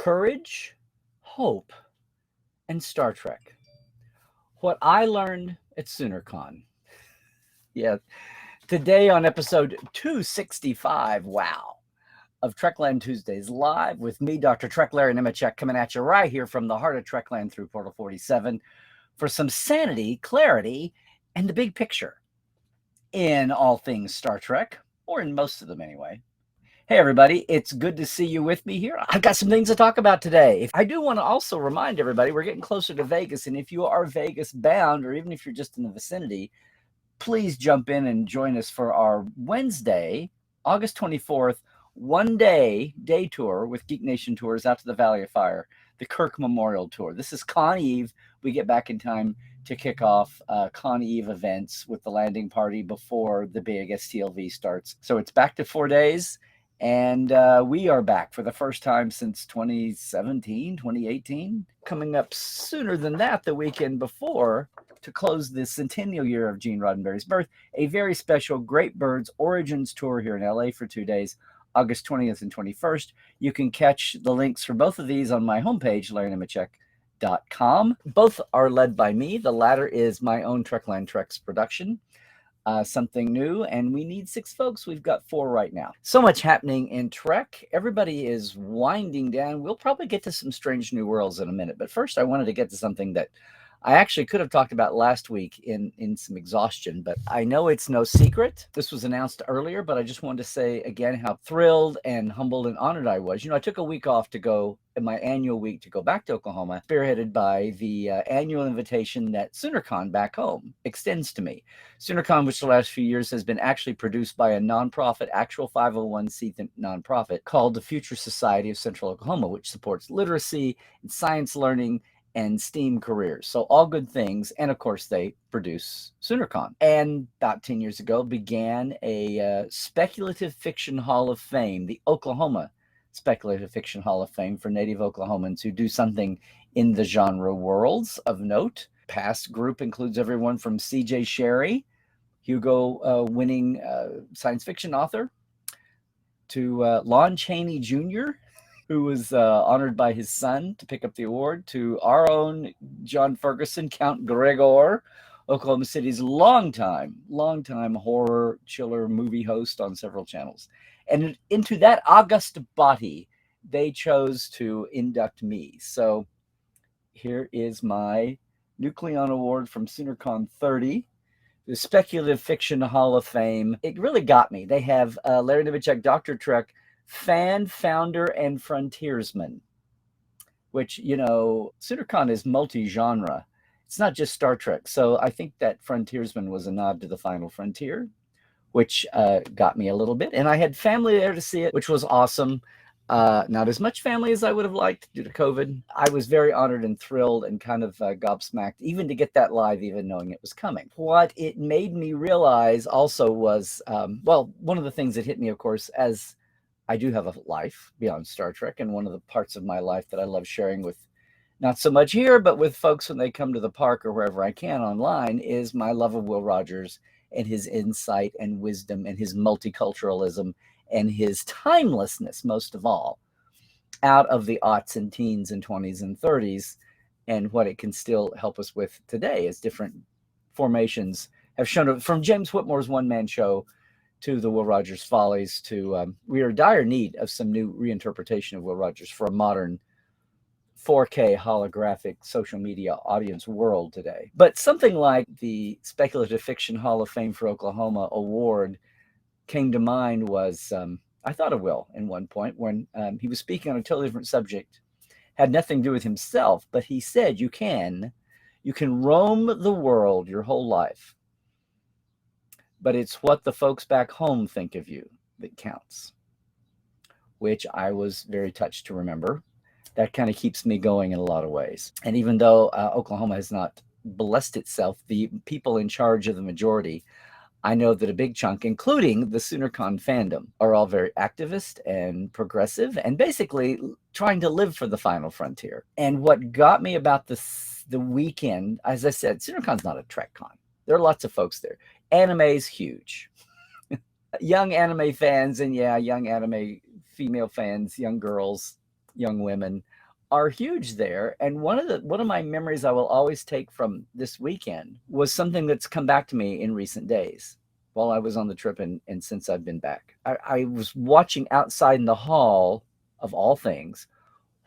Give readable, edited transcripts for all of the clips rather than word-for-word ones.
courage, hope, and Star Trek. What I learned at SoonerCon. Yeah, today on episode 265, wow, of Trekland Tuesdays live with me, Dr. Trek Larry Nemecek, coming at you right here from the heart of Trekland through Portal 47 for some sanity, clarity, and the big picture in all things Star Trek, or in most of them anyway. Hey, everybody, it's good to see you with me here. I've got some things to talk about today. I do want to also remind everybody we're getting closer to Vegas, and if you are Vegas bound, or even if you're just in the vicinity, please jump in and join us for our Wednesday, August 24th, one-day day tour with Geek Nation Tours out to the Valley of Fire, the Kirk Memorial Tour. This is Con Eve. We get back in time to kick off Con Eve events with the landing party before the big STLV starts. So it's back to 4 days. And we are back for the first time since 2017, 2018. Coming up sooner than that, the weekend before, to close the centennial year of Gene Roddenberry's birth, a very special Great Birds Origins Tour here in LA for 2 days, August 20th and 21st. You can catch the links for both of these on my homepage, LarryNemecek.com. Both are led by me. The latter is my own Trekland Treks production. Something new, and we need 6 folks. We've got 4 right now. So much happening in Trek. Everybody is winding down. We'll probably get to some Strange New Worlds in a minute, but first I wanted to get to something that I actually could have talked about last week in some exhaustion, but I know it's no secret. This was announced earlier, but I just wanted to say again how thrilled and humbled and honored I was. You know, I took a week off to go, in my annual week, to go back to Oklahoma, spearheaded by the annual invitation that SoonerCon back home extends to me. SoonerCon, which the last few years has been actually produced by a nonprofit, actual 501c nonprofit called the Future Society of Central Oklahoma, which supports literacy and science learning and STEAM careers. So all good things. And of course, they produce SoonerCon. And about 10 years ago began a speculative fiction hall of fame, the Oklahoma Speculative Fiction Hall of Fame for Native Oklahomans who do something in the genre worlds of note. Past group includes everyone from C.J. Sherry, Hugo-winning science fiction author, to Lon Chaney Jr., who was honored by his son to pick up the award, to our own John Ferguson, Count Gregor, Oklahoma City's longtime horror chiller movie host on several channels. And into that august body, they chose to induct me. So here is my Nucleon Award from SoonerCon 30, the Speculative Fiction Hall of Fame. It really got me. They have Larry Nemecek, Dr. Trek, fan, founder, and frontiersman, which, you know, SoonerCon is multi-genre. It's not just Star Trek. So I think that frontiersman was a nod to the final frontier, which got me a little bit. And I had family there to see it, which was awesome. Not as much family as I would have liked due to COVID. I was very honored and thrilled and kind of gobsmacked even to get that live, even knowing it was coming. What it made me realize also was, well, one of the things that hit me, of course, as I do have a life beyond Star Trek, and one of the parts of my life that I love sharing with, not so much here, but with folks when they come to the park or wherever I can online, is my love of Will Rogers and his insight and wisdom and his multiculturalism and his timelessness, most of all, out of the aughts and teens and 20s and 30s, and what it can still help us with today as different formations have shown, from James Whitmore's one-man show to the Will Rogers Follies to we are in dire need of some new reinterpretation of Will Rogers for a modern 4K holographic social media audience world today. But something like the Speculative Fiction Hall of Fame for Oklahoma award came to mind was, I thought of Will in one point when he was speaking on a totally different subject, had nothing to do with himself, but he said, you can roam the world your whole life, but it's what the folks back home think of you that counts, which I was very touched to remember. That kind of keeps me going in a lot of ways. And even though Oklahoma has not blessed itself, the people in charge of the majority, I know that a big chunk, including the SoonerCon fandom, are all very activist and progressive and basically trying to live for the final frontier. And what got me about the weekend, as I said, SoonerCon's not a Trek con. There are lots of folks there. Anime's huge. Young anime fans, and yeah, young anime female fans, young girls, young women are huge there. And one of my memories I will always take from this weekend was something that's come back to me in recent days while I was on the trip and since I've been back. I was watching outside in the hall of all things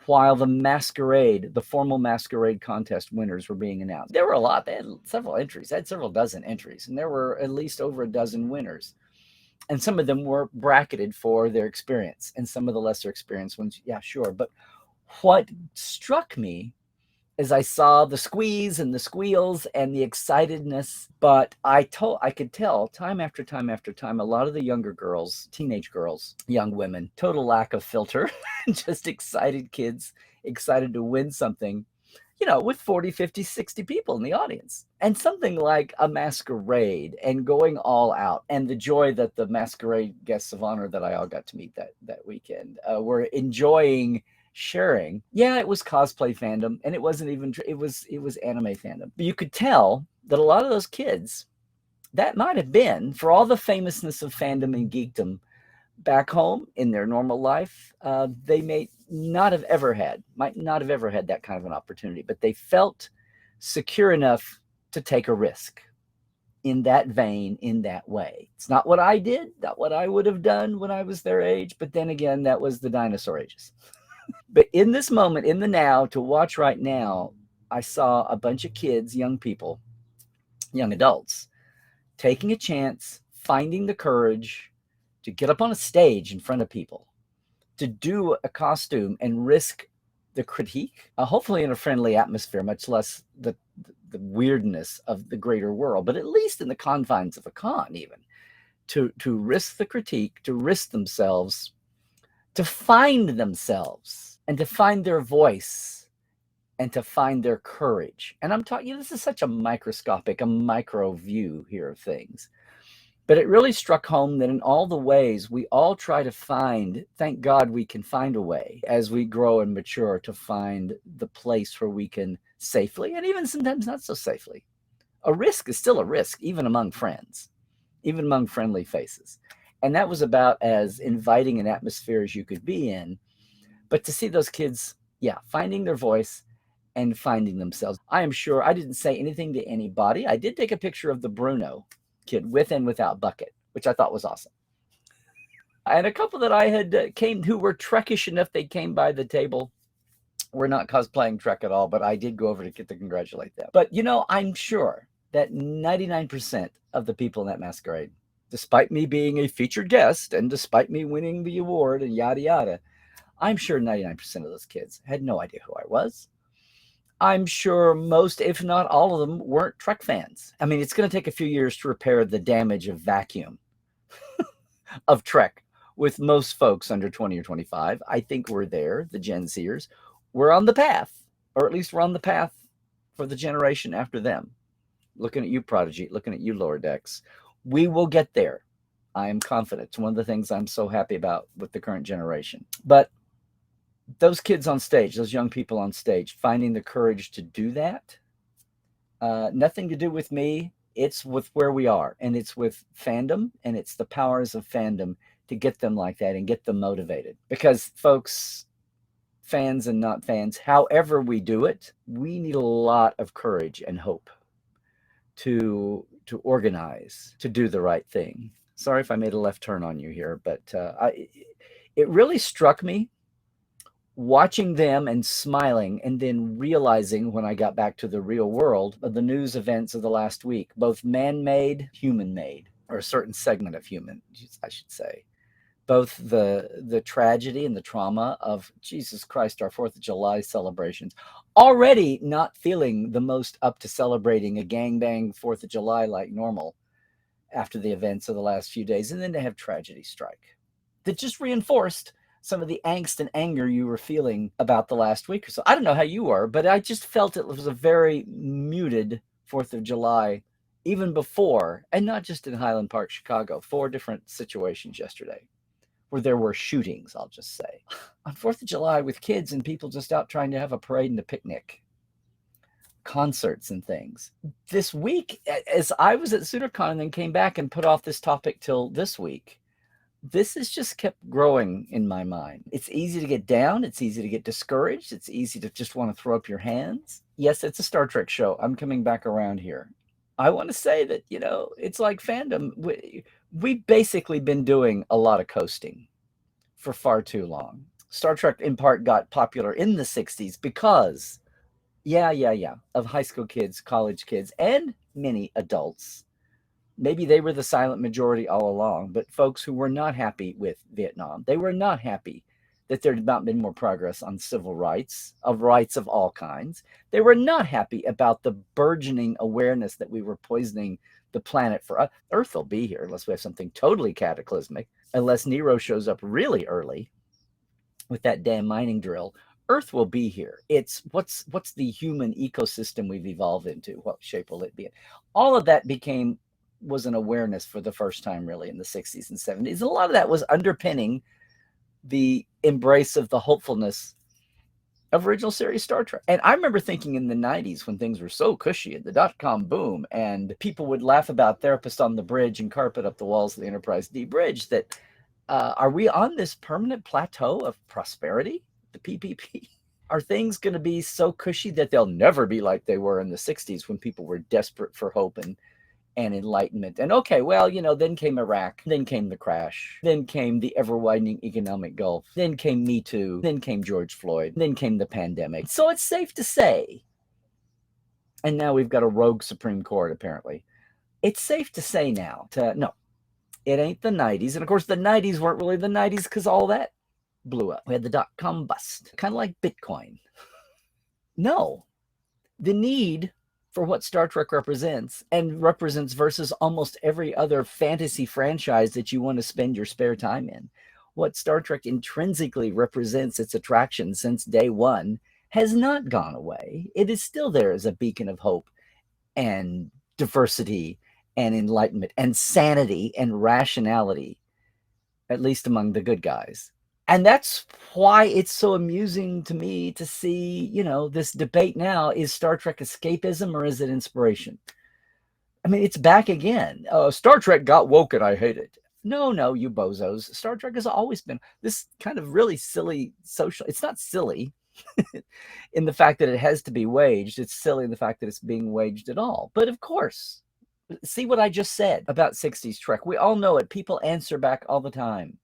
while the formal masquerade contest winners were being announced. There were a lot. They had several entries. They had several dozen entries, and there were at least over a dozen winners. And some of them were bracketed for their experience, and some of the lesser experienced ones, yeah, sure. But what struck me as I saw the squeeze and the squeals and the excitedness, but I could tell time after time after time, a lot of the younger girls, teenage girls, young women, total lack of filter, just excited kids, excited to win something, with 40, 50, 60 people in the audience. And something like a masquerade and going all out, and the joy that the masquerade guests of honor that I all got to meet that weekend were enjoying sharing. Yeah, it was cosplay fandom, and it wasn't even it was anime fandom. But you could tell that a lot of those kids, that might have been, for all the famousness of fandom and geekdom back home in their normal life, they might not have ever had that kind of an opportunity, but they felt secure enough to take a risk in that vein, in that way. It's not what I did, not what I would have done when I was their age, but then again, that was the dinosaur ages. But in this moment, in the now, to watch right now, I saw a bunch of kids, young people, young adults, taking a chance, finding the courage to get up on a stage in front of people, to do a costume and risk the critique, hopefully in a friendly atmosphere, much less the weirdness of the greater world, but at least in the confines of a con, even to risk the critique, to risk themselves, to find themselves, and to find their voice, and to find their courage. And I'm talking, this is such a micro view here of things. But it really struck home that in all the ways we all try to find, thank God we can find a way as we grow and mature to find the place where we can safely, and even sometimes not so safely. A risk is still a risk, even among friends, even among friendly faces. And that was about as inviting an atmosphere as you could be in. But to see those kids, yeah, finding their voice and finding themselves. I am sure I didn't say anything to anybody. I did take a picture of the Bruno kid with and without bucket, which I thought was awesome. And a couple that I had came who were Trekish enough they came by the table. We're not cosplaying Trek at all, but I did go over to get to congratulate them. But I'm sure that 99% of the people in that masquerade, despite me being a featured guest and despite me winning the award and yada yada, I'm sure 99% of those kids had no idea who I was. I'm sure most, if not all of them, weren't Trek fans. I mean, it's going to take a few years to repair the damage of vacuum of Trek with most folks under 20 or 25. I think we're there, the Gen Zers. We're on the path, or at least we're on the path for the generation after them. Looking at you, Prodigy, looking at you, Lower Decks. We will get there. I am confident. It's one of the things I'm so happy about with the current generation. But those kids on stage, those young people on stage, finding the courage to do that, nothing to do with me. It's with where we are, and it's with fandom, and it's the powers of fandom to get them like that and get them motivated. Because folks, fans and not fans, however we do it, we need a lot of courage and hope to organize, to do the right thing. Sorry if I made a left turn on you here, but it really struck me watching them and smiling, and then realizing when I got back to the real world of the news events of the last week, both man-made, human-made, or a certain segment of human, I should say. Both the tragedy and the trauma of, Jesus Christ, our 4th of July celebrations, already not feeling the most up to celebrating a gangbang 4th of July like normal after the events of the last few days, and then to have tragedy strike that just reinforced some of the angst and anger you were feeling about the last week or so. I don't know how you were, but I just felt it was a very muted 4th of July, even before, and not just in Highland Park, Chicago, 4 different situations yesterday where there were shootings, I'll just say. On 4th of July with kids and people just out trying to have a parade and a picnic, concerts and things. This week, as I was at SoonerCon and then came back and put off this topic till this week, this has just kept growing in my mind. It's easy to get down. It's easy to get discouraged. It's easy to just want to throw up your hands. Yes, it's a Star Trek show. I'm coming back around here. I want to say that, it's like fandom. We've basically been doing a lot of coasting for far too long. Star Trek, in part, got popular in the 60s because, yeah, of high school kids, college kids, and many adults. Maybe they were the silent majority all along, but folks who were not happy with Vietnam, they were not happy that there had not been more progress on civil rights, of rights of all kinds. They were not happy about the burgeoning awareness that we were poisoning the planet for us. Earth will be here unless we have something totally cataclysmic, unless Nero shows up really early with that damn mining drill. Earth will be here. It's what's the human ecosystem we've evolved into? What shape will it be in? All of that was an awareness for the first time really in the 60s and 70s. And a lot of that was underpinning the embrace of the hopefulness of original series Star Trek. And I remember thinking in the 90s when things were so cushy and the dot-com boom and people would laugh about Therapist on the Bridge and carpet up the walls of the Enterprise D bridge that are we on this permanent plateau of prosperity, the PPP? Are things going to be so cushy that they'll never be like they were in the 60s when people were desperate for hope and enlightenment? And okay, well, then came Iraq, then came the crash, then came the ever-widening economic gulf, then came Me Too, then came George Floyd, then came the pandemic. So it's safe to say, and now we've got a rogue Supreme Court, apparently. It's safe to say now, no, it ain't the 90s. And of course, the 90s weren't really the 90s because all that blew up. We had the dot-com bust, kind of like Bitcoin. No, the need for what Star Trek represents versus almost every other fantasy franchise that you want to spend your spare time in. What Star Trek intrinsically represents, its attraction since day one, has not gone away. It is still there as a beacon of hope and diversity and enlightenment and sanity and rationality, at least among the good guys. And that's why it's so amusing to me to see, this debate now. Is Star Trek escapism or is it inspiration? I mean, it's back again. Star Trek got woke and I hate it. No, you bozos. Star Trek has always been this kind of really silly social. It's not silly in the fact that it has to be waged. It's silly in the fact that it's being waged at all. But of course, see what I just said about 60s Trek. We all know it. People answer back all the time.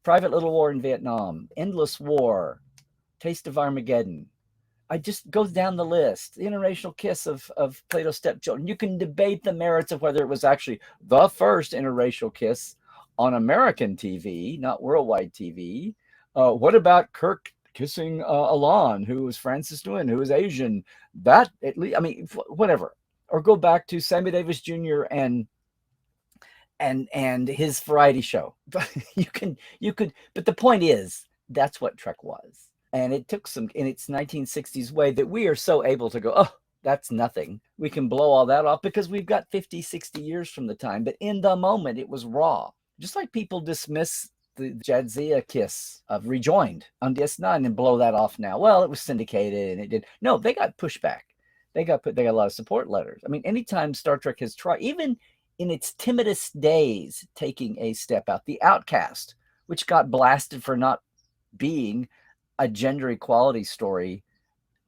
Private Little War in Vietnam, Endless War, Taste of Armageddon. I just goes down the list. The interracial kiss of Plato's stepchildren. You can debate the merits of whether it was actually the first interracial kiss on American TV, not worldwide TV. What about Kirk kissing Alon, who was Francis Nguyen, who was Asian? That at least, I mean, whatever. Or go back to Sammy Davis Jr. and his variety show. you could, but the point is, that's what Trek was. And it took some, in its 1960s way, that we are so able to go, oh, that's nothing. We can blow all that off because we've got 50, 60 years from the time. But in the moment, it was raw. Just like people dismiss the Jadzia kiss of Rejoined on DS9 and blow that off now. Well, it was syndicated and it did. No, they got pushback. They got a lot of support letters. I mean, anytime Star Trek has tried, even in its timidest days, taking a step out, The Outcast, which got blasted for not being a gender equality story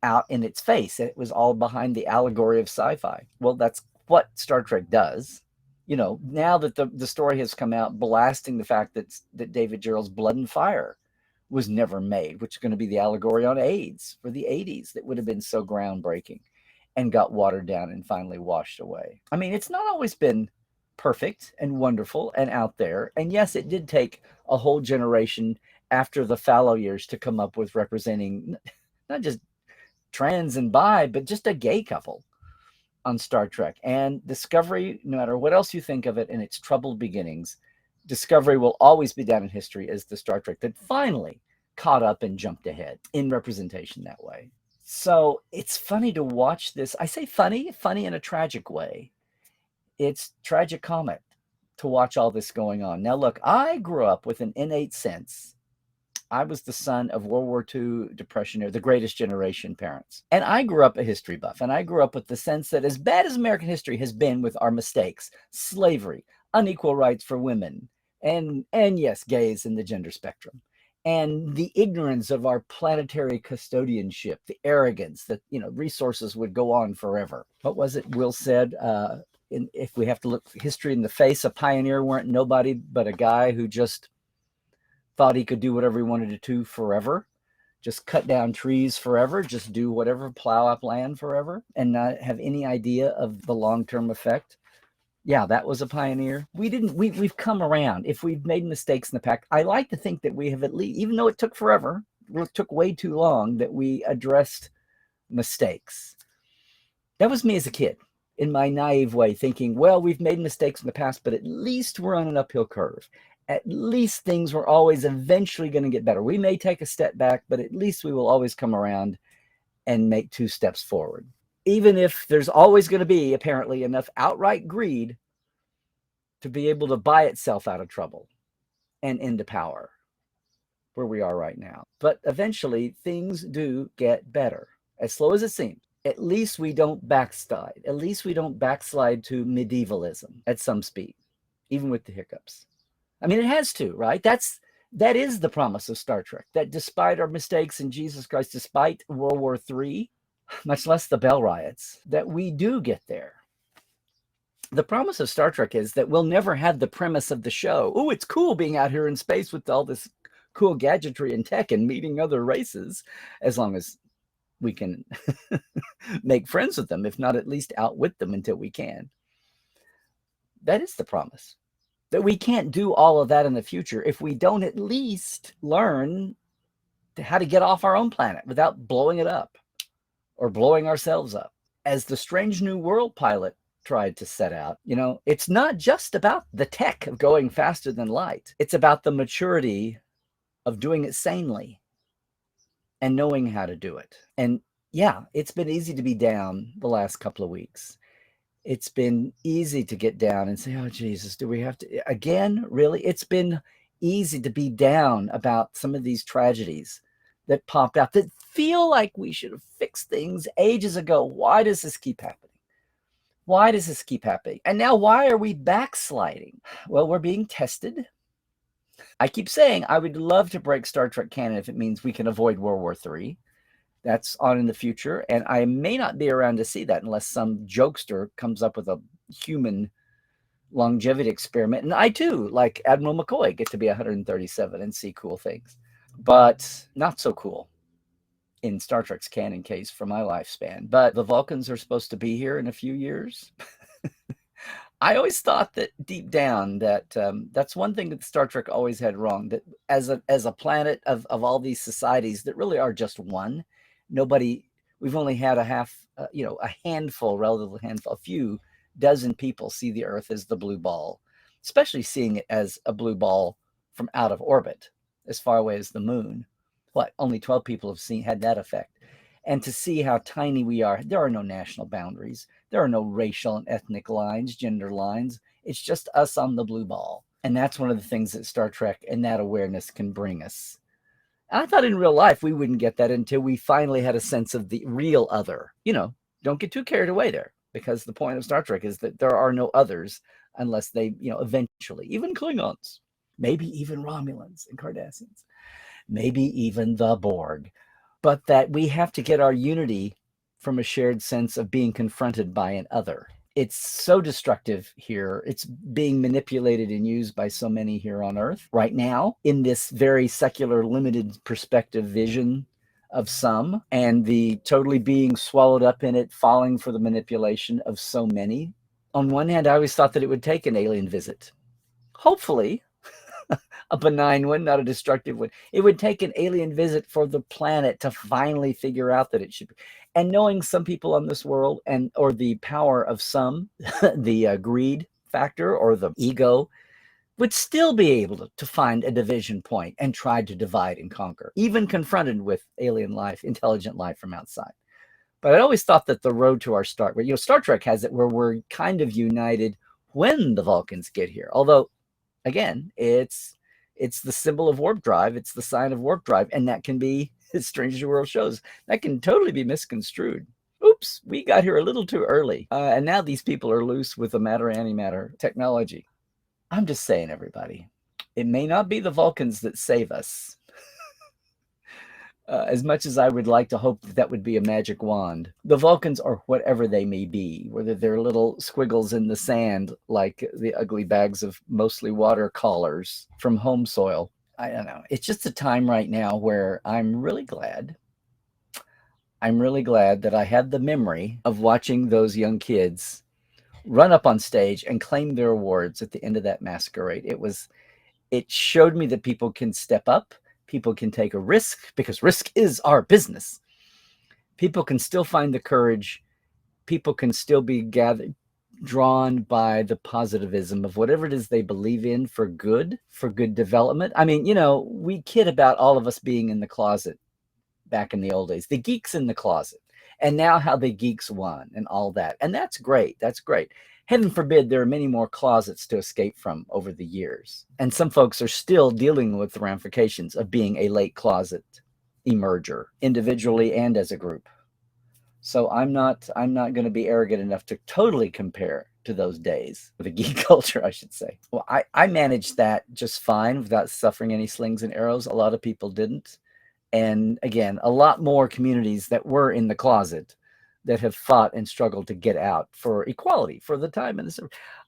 out in its face. It was all behind the allegory of sci-fi. Well, that's what Star Trek does. Now that the story has come out blasting the fact that David Gerrold's Blood and Fire was never made, which is going to be the allegory on AIDS for the 80s that would have been so groundbreaking and got watered down and finally washed away. I mean, it's not always been perfect and wonderful and out there. And yes, it did take a whole generation after the fallow years to come up with representing not just trans and bi, but just a gay couple on Star Trek. And Discovery, no matter what else you think of it in its troubled beginnings, Discovery will always be down in history as the Star Trek that finally caught up and jumped ahead in representation that way. So it's funny to watch this. I say funny in a tragic way. It's tragicomic to watch all this going on. Now, look, I grew up with an innate sense. I was the son of World War II Depression era, the greatest generation parents. And I grew up a history buff. And I grew up with the sense that as bad as American history has been with our mistakes, slavery, unequal rights for women, and yes, gays in the gender spectrum, and the ignorance of our planetary custodianship, the arrogance that resources would go on forever. What was it Will said? If we have to look history in the face, a pioneer weren't nobody but a guy who just thought he could do whatever he wanted to do forever. Just cut down trees forever, just do whatever, plow up land forever, and not have any idea of the long-term effect. Yeah, that was a pioneer. We've come around. If we've made mistakes in the past, I like to think that we have at least, even though it took forever, it took way too long, that we addressed mistakes. That was me as a kid, in my naive way, thinking, well, we've made mistakes in the past, but at least we're on an uphill curve. At least things were always eventually going to get better. We may take a step back, but at least we will always come around and make 2 steps forward. Even if there's always going to be, apparently, enough outright greed to be able to buy itself out of trouble and into power, where we are right now. But eventually, things do get better, as slow as it seems. At least we don't backslide. At least we don't backslide to medievalism at some speed, even with the hiccups. I mean, it has to, right? That is the promise of Star Trek, that despite our mistakes in Jesus Christ, despite World War III, much less the Bell riots, that we do get there. The promise of Star Trek is that we'll never have the premise of the show. Oh, it's cool being out here in space with all this cool gadgetry and tech and meeting other races, as long as we can make friends with them, if not at least outwit them until we can. That is the promise. That we can't do all of that in the future if we don't at least learn how to get off our own planet without blowing it up or blowing ourselves up. As the Strange New World pilot tried to set out, it's not just about the tech of going faster than light. It's about the maturity of doing it sanely and knowing how to do it. And yeah, it's been easy to be down the last couple of weeks. It's been easy to get down and say, oh, Jesus, do we have to again? Really? It's been easy to be down about some of these tragedies that popped out that feel like we should have fixed things ages ago. Why does this keep happening? Why does this keep happening? And now why are we backsliding? Well, we're being tested. I keep saying I would love to break Star Trek canon if it means we can avoid World War III. That's on in the future, and I may not be around to see that unless some jokester comes up with a human longevity experiment. And I too, like Admiral McCoy, get to be 137 and see cool things. But not so cool in Star Trek's canon case for my lifespan. But the Vulcans are supposed to be here in a few years. I always thought that deep down that that's one thing that Star Trek always had wrong, that as a planet of all these societies that really are just one, we've only had a few dozen people see the Earth as the blue ball, especially seeing it as a blue ball from out of orbit, as far away as the moon. Only 12 people have had that effect. And to see how tiny we are, there are no national boundaries. There are no racial and ethnic lines, gender lines. It's just us on the blue ball. And that's one of the things that Star Trek and that awareness can bring us. And I thought in real life we wouldn't get that until we finally had a sense of the real other. Don't get too carried away there, because the point of Star Trek is that there are no others unless they, eventually, even Klingons, maybe even Romulans and Cardassians, maybe even the Borg. But that we have to get our unity from a shared sense of being confronted by an other. It's so destructive here. It's being manipulated and used by so many here on Earth right now in this very secular, limited perspective vision of some, and the totally being swallowed up in it, falling for the manipulation of so many. On one hand, I always thought that it would take an alien visit. Hopefully, a benign one, not a destructive one. It would take an alien visit for the planet to finally figure out that it should be. And knowing some people on this world, or the power of some, the greed factor or the ego, would still be able to find a division point and try to divide and conquer, even confronted with alien life, intelligent life from outside. But I always thought that the road to our start, Star Trek has it where we're kind of united when the Vulcans get here. Although, again, it's the symbol of warp drive. It's the sign of warp drive. And that can be, as Strange New World shows, that can totally be misconstrued. Oops, we got here a little too early. And now these people are loose with the matter-antimatter technology. I'm just saying, everybody, It may not be the Vulcans that save us. As much as I would like to hope that that would be a magic wand, the Vulcans are whatever they may be, whether they're little squiggles in the sand like the ugly bags of mostly watercolors from home soil. I don't know. It's just a time right now where I'm really glad that I had the memory of watching those young kids run up on stage and claim their awards at the end of that masquerade. It showed me that people can step up, people can take a risk, because risk is our business. People can still find the courage, people can still be drawn by the positivism of whatever it is they believe in for good development. I mean, we kid about all of us being in the closet back in the old days, the geeks in the closet, and now how the geeks won and all that. And that's great. That's great. Heaven forbid there are many more closets to escape from over the years. And some folks are still dealing with the ramifications of being a late closet emerger, individually and as a group. So I'm not going to be arrogant enough to totally compare to those days, the geek culture, I should say. Well, I managed that just fine without suffering any slings and arrows. A lot of people didn't. And again, a lot more communities that were in the closet that have fought and struggled to get out for equality for the time. And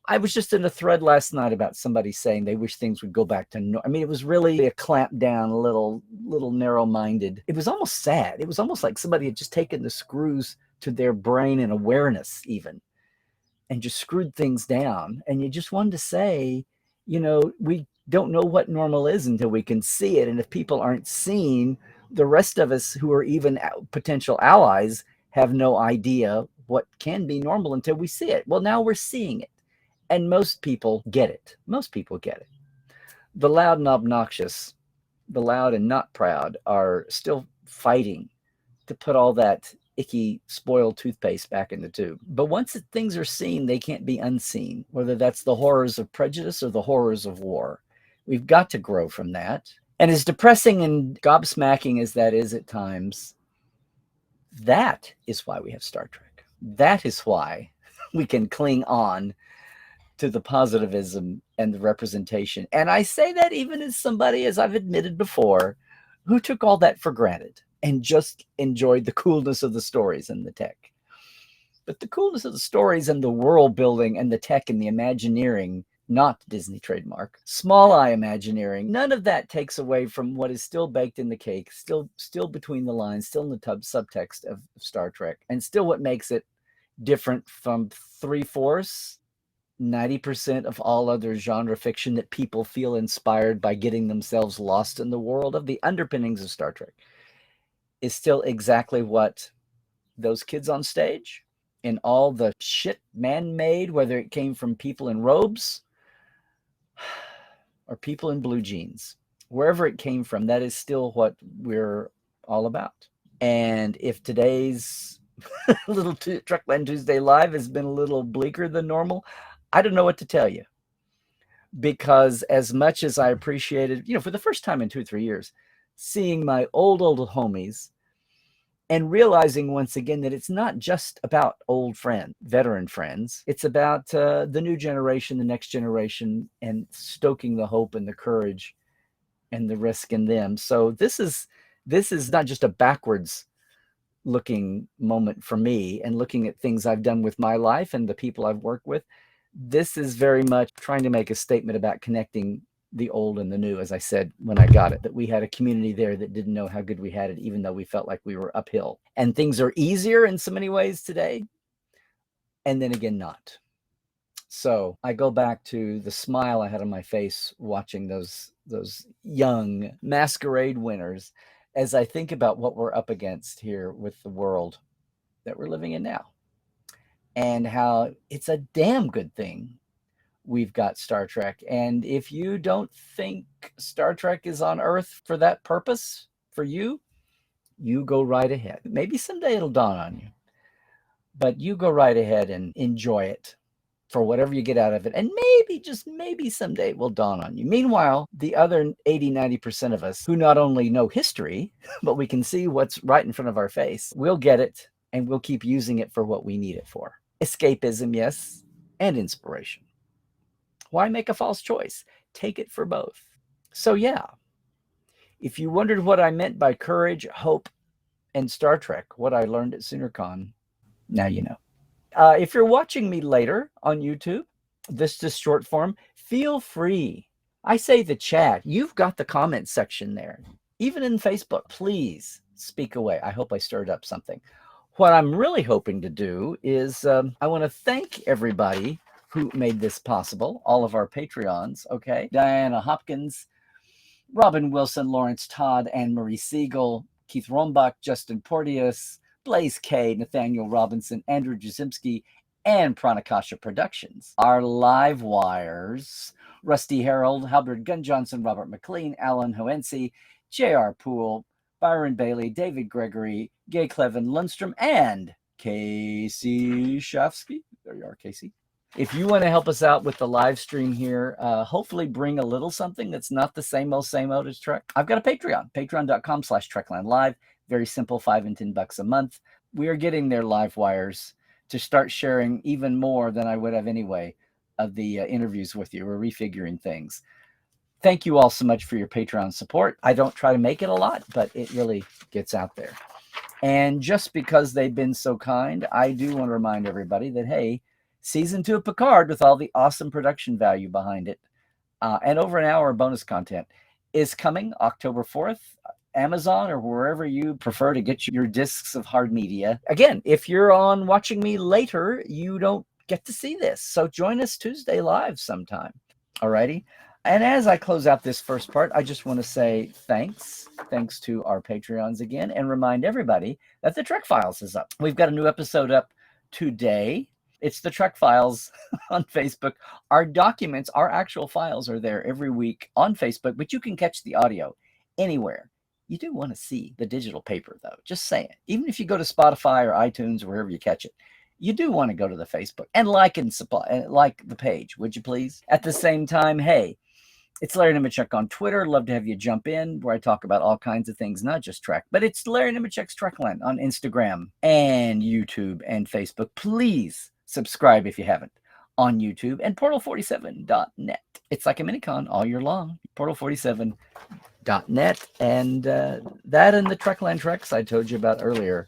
I was just in a thread last night about somebody saying they wish things would go back to I mean, it was really a clamp down, little narrow-minded. It was almost sad. It was almost like somebody had just taken the screws to their brain and awareness even and just screwed things down. And you just wanted to say, we don't know what normal is until we can see it. And if people aren't seeing, the rest of us who are even potential allies have no idea what can be normal until we see it. Well, now we're seeing it. And most people get it. Most people get it. The loud and obnoxious, the loud and not proud are still fighting to put all that icky, spoiled toothpaste back in the tube. But once things are seen, they can't be unseen, whether that's the horrors of prejudice or the horrors of war. We've got to grow from that. And as depressing and gobsmacking as that is at times, that is why we have Star Trek. That is why we can cling on to the positivism and the representation. And I say that even as somebody, as I've admitted before, who took all that for granted and just enjoyed the coolness of the stories and the tech. But the coolness of the stories and the world building and the tech and the Imagineering, not Disney trademark, small I Imagineering, none of that takes away from what is still baked in the cake, still between the lines, still in the subtext of Star Trek, and still what makes it different from 3/4, 90% of all other genre fiction that people feel inspired by getting themselves lost in the world of the underpinnings of Star Trek, is still exactly what those kids on stage and all the shit man-made, whether it came from people in robes or people in blue jeans, wherever it came from, that is still what we're all about. And if today's little Trekland Tuesday Live has been a little bleaker than normal, I don't know what to tell you. Because as much as I appreciated, for the first time in 2-3 years, seeing my old homies and realizing once again that it's not just about old friends, veteran friends. It's about the new generation, the next generation, and stoking the hope and the courage and the risk in them. So this is not just a backwards looking moment for me and looking at things I've done with my life and the people I've worked with. This is very much trying to make a statement about connecting the old and the new, as I said when I got it, that we had a community there that didn't know how good we had it, even though we felt like we were uphill. And things are easier in so many ways today, and then again, not. So I go back to the smile I had on my face watching those young masquerade winners as I think about what we're up against here with the world that we're living in now, and how it's a damn good thing we've got Star Trek. And if you don't think Star Trek is on Earth for that purpose, for you go right ahead. Maybe someday it'll dawn on you, but you go right ahead and enjoy it for whatever you get out of it. And maybe, just maybe someday it will dawn on you. Meanwhile, the other 80-90% of us who not only know history, but we can see what's right in front of our face, we'll get it and we'll keep using it for what we need it for. Escapism, yes, and inspiration. Why make a false choice? Take it for both. So yeah, if you wondered what I meant by courage, hope, and Star Trek, what I learned at SoonerCon, now you know. If you're watching me later on YouTube, this is short form, feel free. I say the chat. You've got the comment section there. Even in Facebook, please speak away. I hope I stirred up something. What I'm really hoping to do is I want to thank everybody who made this possible, all of our Patreons, okay? Diana Hopkins, Robin Wilson, Lawrence Todd, Anne Marie Siegel, Keith Rombach, Justin Porteous, Blaze K, Nathaniel Robinson, Andrew Jasimski, and Pranakasha Productions. Our live wires, Rusty Harold, Halbert Gunn Johnson, Robert McLean, Alan Hoensi, J.R. Poole, Byron Bailey, David Gregory, Gay Clevin Lundstrom, and Casey Shafsky. There you are, Casey. If you want to help us out with the live stream here, hopefully bring a little something that's not the same old as Trek, I've got a Patreon, patreon.com/Trekland Live. Very simple, $5 and $10 a month. We are getting their live wires to start sharing even more than I would have anyway of the interviews with you. We're refiguring things. Thank you all so much for your Patreon support. I don't try to make it a lot, but it really gets out there. And just because they've been so kind, I do want to remind everybody that, hey, Season 2 of Picard, with all the awesome production value behind it, and over an hour of bonus content, is coming October 4th. Amazon or wherever you prefer to get your discs of hard media. Again, if you're on watching me later, you don't get to see this. So join us Tuesday live sometime. Alrighty. And as I close out this first part, I just want to say thanks. Thanks to our Patreons again, and remind everybody that the Trek Files is up. We've got a new episode up today. It's the Trek Files on Facebook. Our documents, our actual files are there every week on Facebook, but you can catch the audio anywhere. You do want to see the digital paper, though. Just saying. Even if you go to Spotify or iTunes or wherever you catch it, you do want to go to the Facebook and like the page, would you please? At the same time, hey, it's Larry Nemecek on Twitter. Love to have you jump in where I talk about all kinds of things, not just Trek, but it's Larry Nemecek's Trekland on Instagram and YouTube and Facebook. Please subscribe if you haven't on YouTube and portal47.net. It's like a minicon all year long. Portal47.net, and that and the Trekland Treks I told you about earlier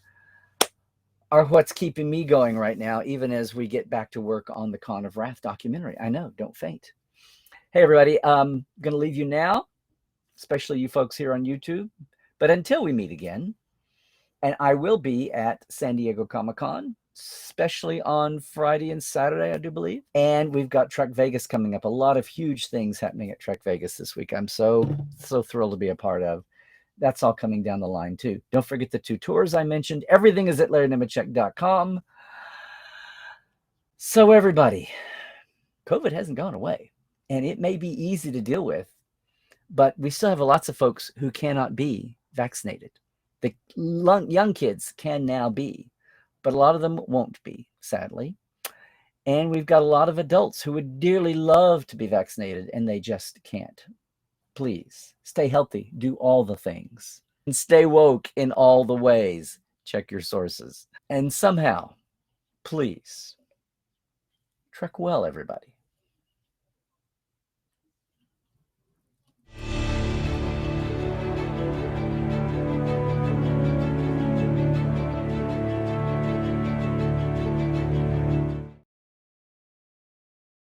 are what's keeping me going right now, even as we get back to work on the Con of Wrath documentary. I know, don't faint. Hey, everybody, I'm going to leave you now, especially you folks here on YouTube. But until we meet again, and I will be at San Diego Comic-Con, especially on Friday and Saturday, I do believe. And we've got Trek Vegas coming up. A lot of huge things happening at Trek Vegas this week. I'm so thrilled to be a part of. That's all coming down the line, too. Don't forget the 2 tours I mentioned. Everything is at LarryNemecek.com. So, everybody, COVID hasn't gone away. And it may be easy to deal with, but we still have lots of folks who cannot be vaccinated. The young kids can now be, but a lot of them won't be, sadly. And we've got a lot of adults who would dearly love to be vaccinated, and they just can't. Please stay healthy, do all the things, and stay woke in all the ways. Check your sources. And somehow, please, trek well, everybody.